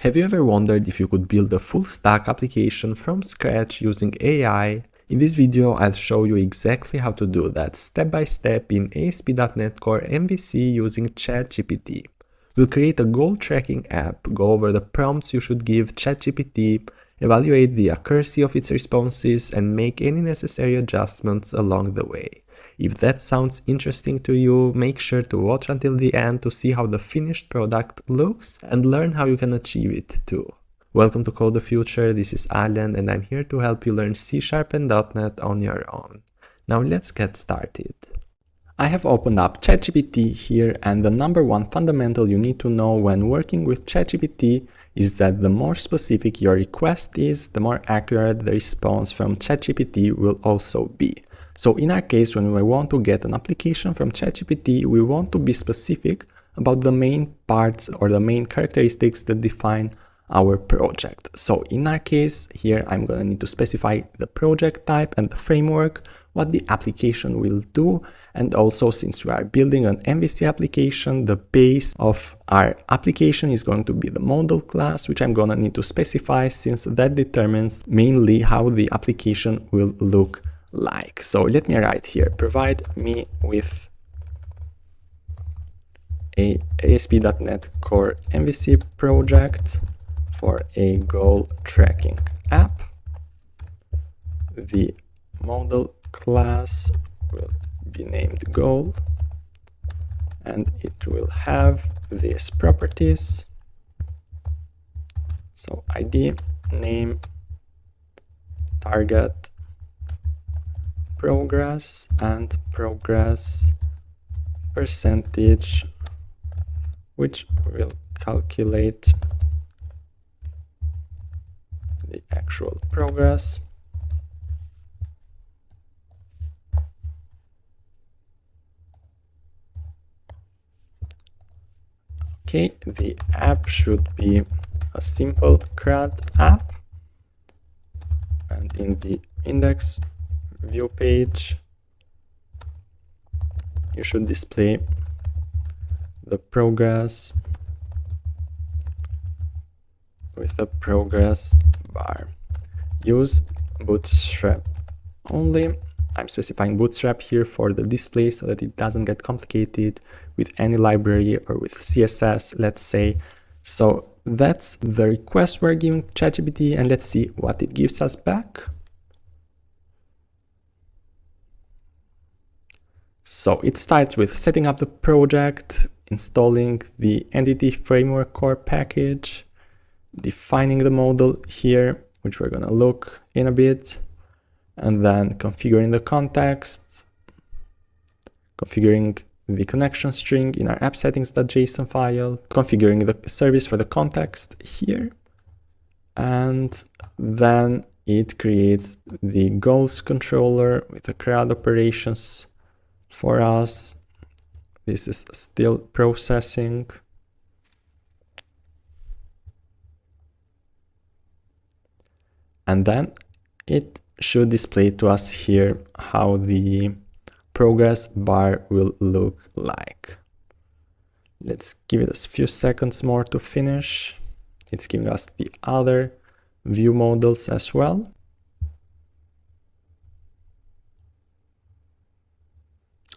Have you ever wondered if you could build a full stack application from scratch using AI? In this video, I'll show you exactly how to do that step by step in ASP.NET Core MVC using ChatGPT. We'll create a goal tracking app, go over the prompts you should give ChatGPT, evaluate the accuracy of its responses, and make any necessary adjustments along the way. If that sounds interesting to you, make sure to watch until the end to see how the finished product looks and learn how you can achieve it too. Welcome to Code the Future, this is Alan and I'm here to help you learn C# and .NET on your own. Now let's get started. I have opened up ChatGPT here, and the number one fundamental you need to know when working with ChatGPT is that the more specific your request is, the more accurate the response from ChatGPT will also be. So in our case, when we want to get an application from ChatGPT, we want to be specific about the main parts or the main characteristics that define our project. So in our case here, I'm going to need to specify the project type and the framework, what the application will do, and also since we are building an MVC application, the base of our application is going to be the model class, which I'm going to need to specify since that determines mainly how the application will look like. So let me write here, provide me with a ASP.NET Core MVC project for a goal tracking app. The model class will be named goal and it will have these properties. So ID, name, target, progress, and progress percentage, which will calculate the actual progress. Okay, the app should be a simple CRUD app, and in the index view page you should display the progress with the progress bar. Use Bootstrap only. I'm specifying Bootstrap here for the display so that it doesn't get complicated with any library or with CSS, let's say. So that's the request we're giving ChatGPT, and let's see what it gives us back. So it starts with setting up the project, installing the Entity Framework Core package, defining the model here, which we're going to look in a bit, and then configuring the context, configuring the connection string in our app settings.json file, configuring the service for the context here, and then it creates the goals controller with the CRUD operations for us. This is still processing. And then it should display to us here how the progress bar will look like. Let's give it a few seconds more to finish. It's giving us the other view models as well.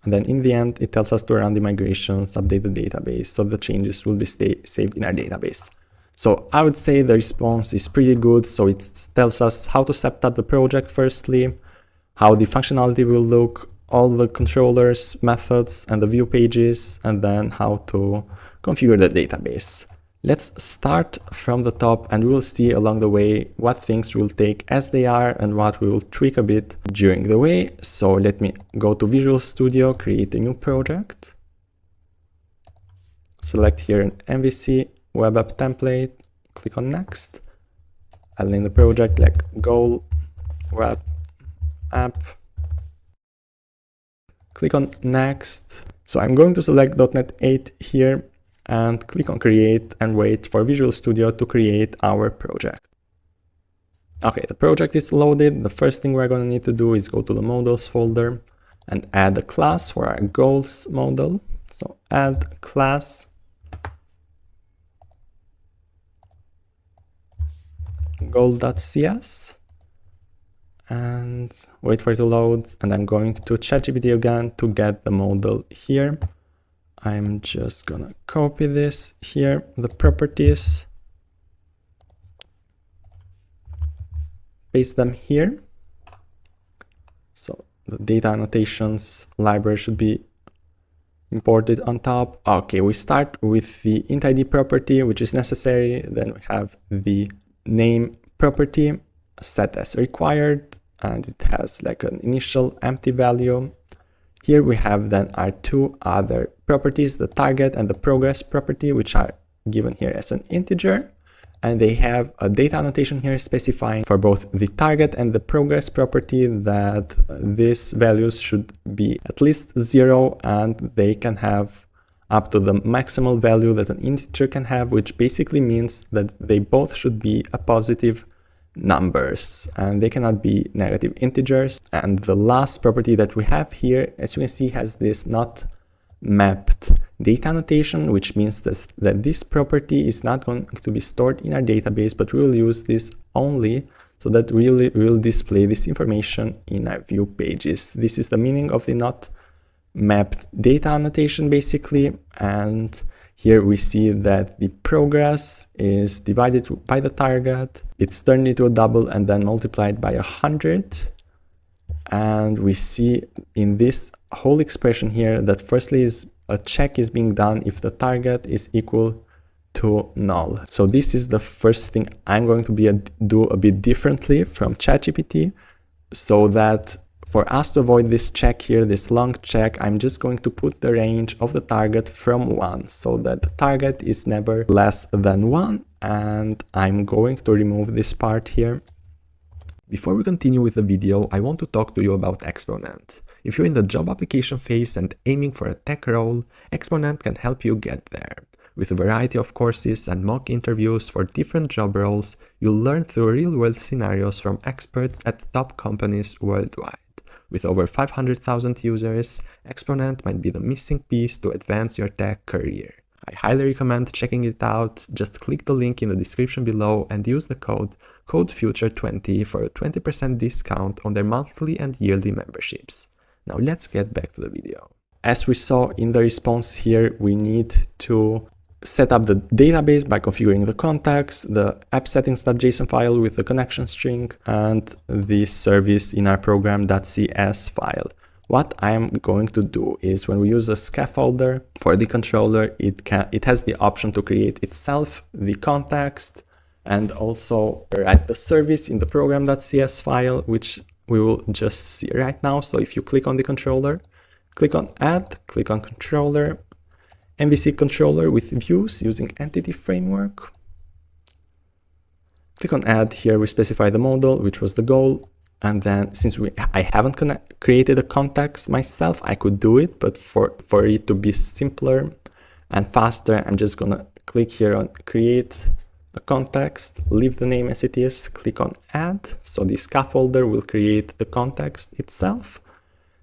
And then in the end, it tells us to run the migrations, update the database, so the changes will be saved in our database. So I would say the response is pretty good. So it tells us how to set up the project firstly, how the functionality will look, all the controllers, methods, and the view pages, and then how to configure the database. Let's start from the top and we'll see along the way what things we'll take as they are and what we will tweak a bit during the way. So let me go to Visual Studio, create a new project. Select here an MVC web app template, click on next. I'll name the project like goal web app. Click on next. So I'm going to select .NET 8 here and click on create and wait for Visual Studio to create our project. Okay, the project is loaded. The first thing we're going to need to do is go to the models folder and add a class for our goals model. So add class. goal.cs and wait for it to load. And I'm going to ChatGPT again to get the model here. I'm just gonna copy this here, the properties, paste them here. So the data annotations library should be imported on top. Okay, we start with the int ID property, which is necessary. Then we have the name property set as required, and it has like an initial empty value. Here we have then our two other properties, the target and the progress property, which are given here as an integer. And they have a data annotation here specifying for both the target and the progress property that these values should be at least 0, and they can have up to the maximal value that an integer can have, which basically means that they both should be a positive numbers and they cannot be negative integers. And the last property that we have here, as you can see, has this not mapped data annotation, which means that this property is not going to be stored in our database, but we will use this only so that we will display this information in our view pages. This is the meaning of the not mapped data annotation basically. And here we see that the progress is divided by the target, it's turned into a double and then multiplied by 100. And we see in this whole expression here that firstly is a check is being done if the target is equal to null. So this is the first thing I'm going to do a bit differently from ChatGPT, so that for us to avoid this check here, this long check, I'm just going to put the range of the target from 1 so that the target is never less than 1. And I'm going to remove this part here. Before we continue with the video, I want to talk to you about Exponent. If you're in the job application phase and aiming for a tech role, Exponent can help you get there. With a variety of courses and mock interviews for different job roles, you'll learn through real-world scenarios from experts at top companies worldwide. With over 500,000 users, Exponent might be the missing piece to advance your tech career. I highly recommend checking it out. Just click the link in the description below and use the code CODEFUTURE20 for a 20% discount on their monthly and yearly memberships. Now let's get back to the video. As we saw in the response here, we need to set up the database by configuring the contacts, the app settings.json file with the connection string, and the service in our program.cs file. What I'm going to do is when we use a scaffolder for the controller, it has the option to create itself the context and also write the service in the program.cs file, which we will just see right now. So if you click on the controller, click on add, click on controller, MVC controller with views using entity framework. Click on add. Here we specify the model, which was the goal. And then since I haven't created a context myself, I could do it, but for it to be simpler and faster, I'm just gonna click here on create a context, leave the name as it is, click on add. So the scaffolder will create the context itself.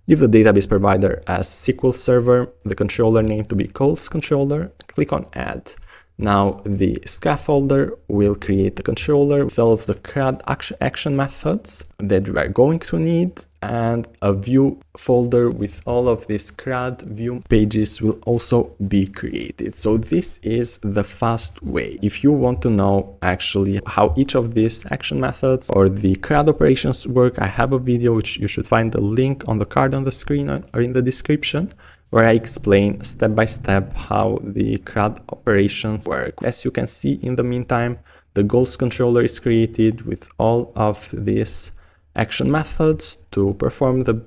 Leave the database provider as SQL Server, the controller name to be calls controller, click on add. Now the scaffolder will create the controller with all of the CRUD action methods that we are going to need, and a view folder with all of these CRUD view pages will also be created. So this is the fast way. If you want to know actually how each of these action methods or the CRUD operations work, I have a video which you should find the link on the card on the screen or in the description, where I explain step by step how the CRUD operations work. As you can see, in the meantime, the goals controller is created with all of these action methods to perform the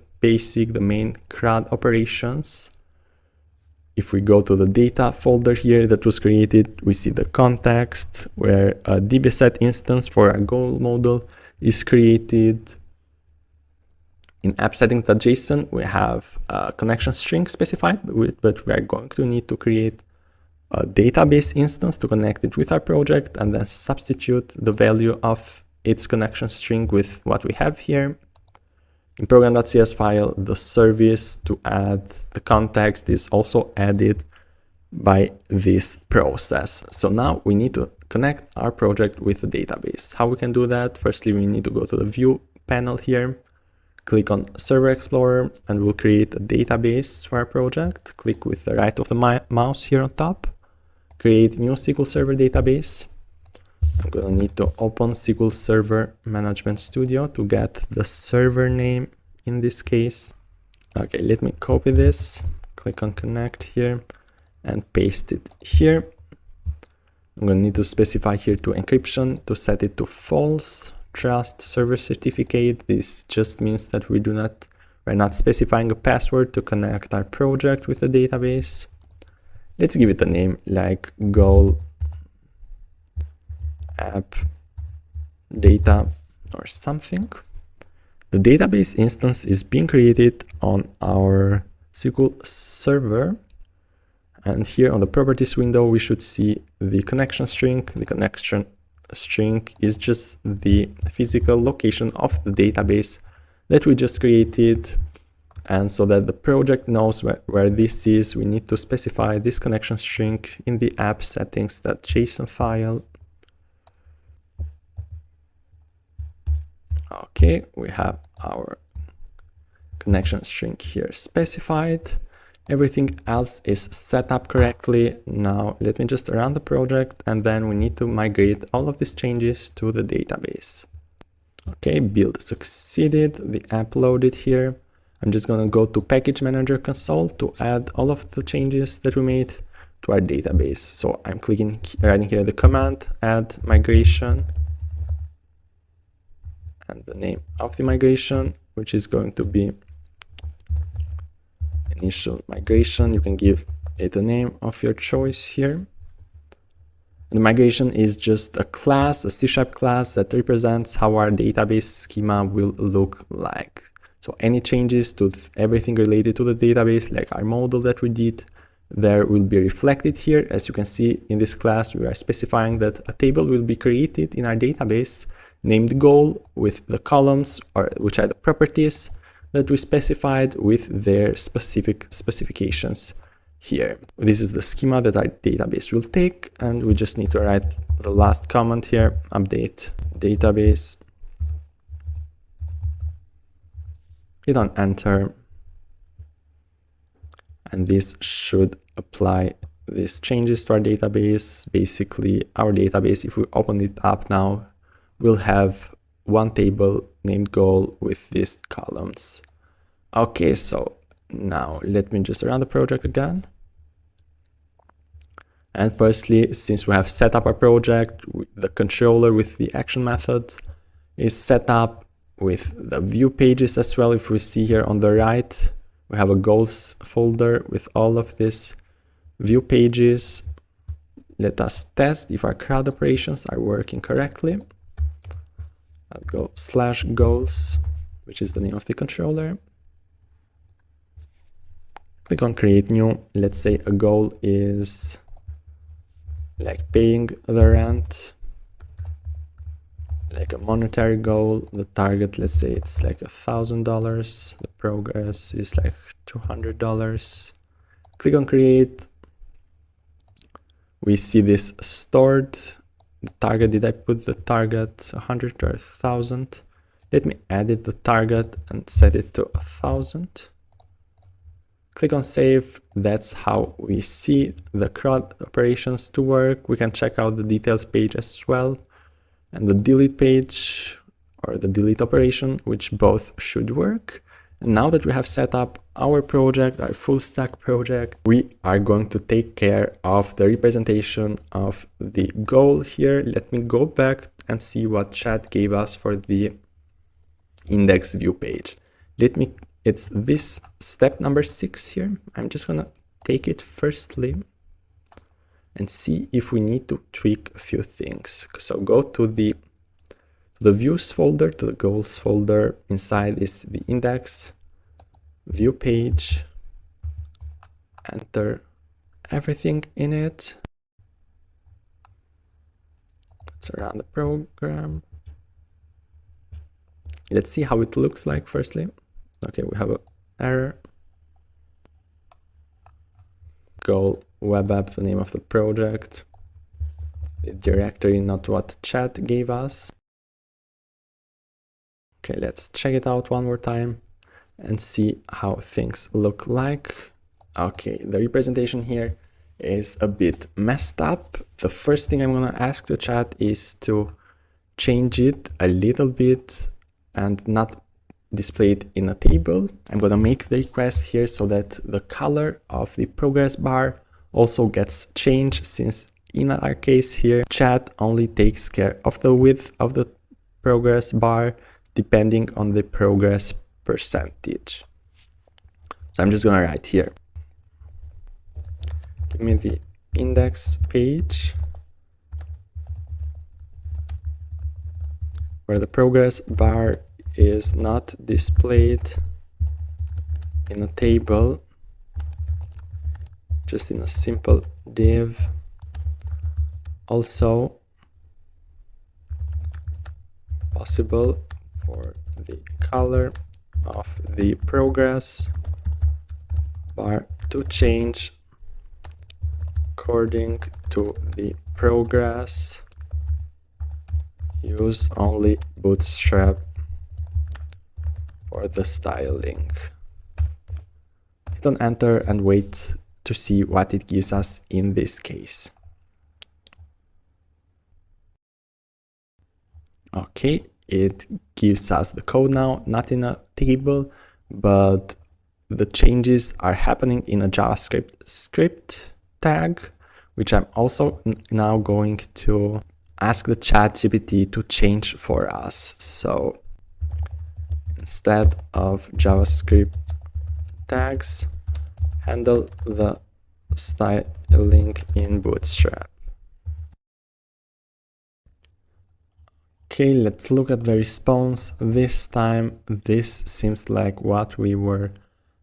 main CRUD operations. If we go to the data folder here that was created, we see the context where a dbset instance for our goal model is created. In app settings.json, we have a connection string specified, but we are going to need to create a database instance to connect it with our project and then substitute the value of its connection string with what we have here. In program.cs file, the service to add the context is also added. by this process. So now we need to connect our project with the database. How we can do that? Firstly, we need to go to the view panel here, click on Server Explorer, and we'll create a database for our project. Click with the right of the mouse here on top, create new SQL Server database. I'm gonna need to open SQL Server Management Studio to get the server name in this case. Okay, let me copy this, click on connect here and paste it here. I'm gonna need to specify here to encryption to set it to false. Trust server certificate. This just means that we're not specifying a password to connect our project with the database. Let's give it a name like goal app data or something. The database instance is being created on our SQL server. And here on the properties window, we should see the connection string. The connection string is just the physical location of the database that we just created. And so that the project knows where this is, we need to specify this connection string in the app settings.json file. Okay, we have our connection string here specified. Everything else is set up correctly. Now let me just run the project and then we need to migrate all of these changes to the database. Okay, build succeeded, the app loaded here. I'm just gonna go to Package Manager console to add all of the changes that we made to our database. So I'm writing here the command add migration and the name of the migration, which is going to be initial migration. You can give it a name of your choice here. The migration is just a class, a C# class that represents how our database schema will look like. So any changes to everything related to the database, like our model that we did, there will be reflected here. As you can see in this class, we are specifying that a table will be created in our database named goal with the columns, or which are the properties that we specified with their specific specifications here. This is the schema that our database will take, and we just need to write the last comment here, update database. Hit on enter, and this should apply these changes to our database. Basically, our database, if we open it up now, will have one table named goal with these columns. Okay, so now let me just run the project again. And firstly, since we have set up our project, the controller with the action method is set up with the view pages as well. If we see here on the right, we have a goals folder with all of these view pages. Let us test if our CRUD operations are working correctly. I'll go /goals, which is the name of the controller. Click on create new. Let's say a goal is like paying the rent, like a monetary goal. The target, let's say it's like $1,000. The progress is like $200. Click on create. We see this stored. The target, did I put the target 100 or 1,000? Let me edit the target and set it to 1,000. Click on save. That's how we see the CRUD operations to work. We can check out the details page as well, and the delete page or the delete operation, which both should work. And now that we have set up our project, our full stack project, we are going to take care of the representation of the goal here. Let me go back and see what chat gave us for the index view page. It's this step number 6 here. I'm just gonna take it firstly and see if we need to tweak a few things. So go to the views folder, to the goals folder. Inside is the index view page. Enter everything in it. Let's run the program. Let's see how it looks like firstly. Okay, we have an error. call web app the name of the project, the directory, not what chat gave us. Okay, let's check it out one more time and see how things look like. Okay, the representation here is a bit messed up. The first thing I'm gonna ask the chat is to change it a little bit and not display it in a table. I'm gonna make the request here so that the color of the progress bar also gets changed, since in our case here, chat only takes care of the width of the progress bar depending on the progress percentage. So I'm just gonna write here, give me the index page where the progress bar is not displayed in a table, just in a simple div. Also possible for the color of the progress bar to change according to the progress. Use only Bootstrap for the styling. Hit on enter and wait to see what it gives us in this case. Okay, it gives us the code now, not in a table, but the changes are happening in a JavaScript script tag, which I'm also now going to ask the ChatGPT to change for us. So instead of JavaScript tags, handle the styling in Bootstrap. Okay, let's look at the response. This time, this seems like what we were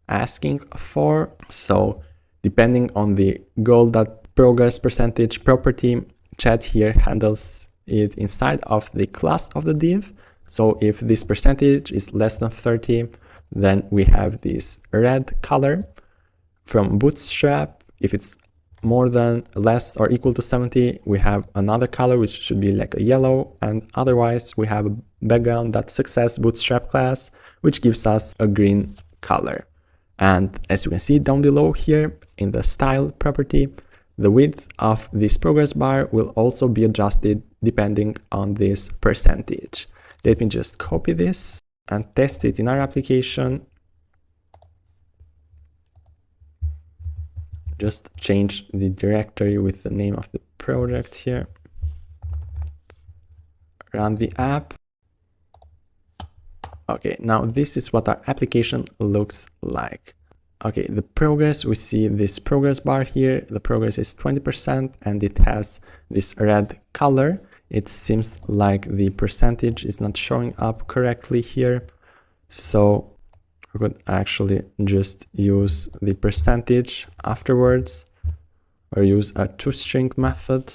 asking for. So depending on the goal.progress percentage property, chat here handles it inside of the class of the div. So if this percentage is less than 30, then we have this red color from Bootstrap. If it's more than, less, or equal to 70, we have another color which should be like a yellow, and otherwise we have a background.success Bootstrap class which gives us a green color. And as you can see down below here in the style property, the width of this progress bar will also be adjusted depending on this percentage. Let me just copy this and test it in our application. Just change the directory with the name of the project here. Run the app. Okay, now this is what our application looks like. Okay, the progress, we see this progress bar here. The progress is 20% and it has this red color. It seems like the percentage is not showing up correctly here. So we could actually just use the percentage afterwards, or use a toString method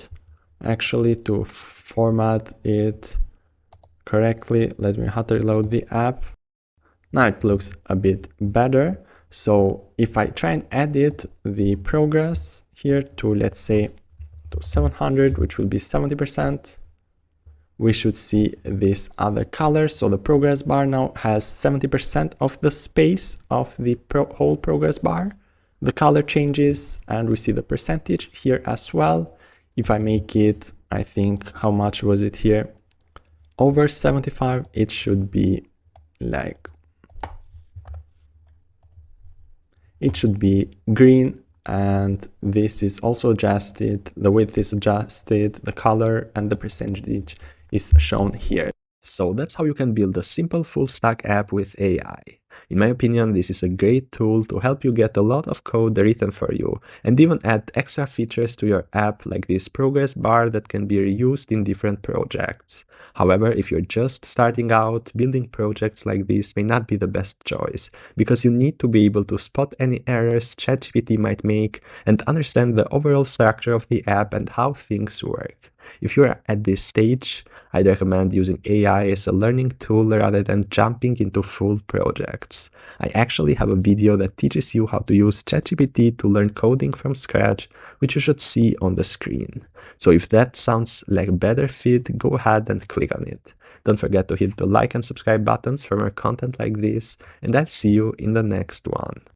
actually to format it correctly. Let me hot reload the app. Now it looks a bit better. So if I try and edit the progress here to, let's say, to 700, which will be 70%, we should see this other color. So the progress bar now has 70% of the space of the whole progress bar. The color changes and we see the percentage here as well. If I make it, I think, how much was it here? Over 75, it should be like, it should be green, and this is also adjusted, the width is adjusted, the color and the percentage is shown here. So that's how you can build a simple full stack app with AI. In my opinion, this is a great tool to help you get a lot of code written for you, and even add extra features to your app like this progress bar that can be reused in different projects. However, if you're just starting out, building projects like this may not be the best choice, because you need to be able to spot any errors ChatGPT might make and understand the overall structure of the app and how things work. If you're at this stage, I'd recommend using AI as a learning tool rather than jumping into full projects. projects. I actually have a video that teaches you how to use ChatGPT to learn coding from scratch, which you should see on the screen. So if that sounds like a better fit, go ahead and click on it. Don't forget to hit the like and subscribe buttons for more content like this, and I'll see you in the next one.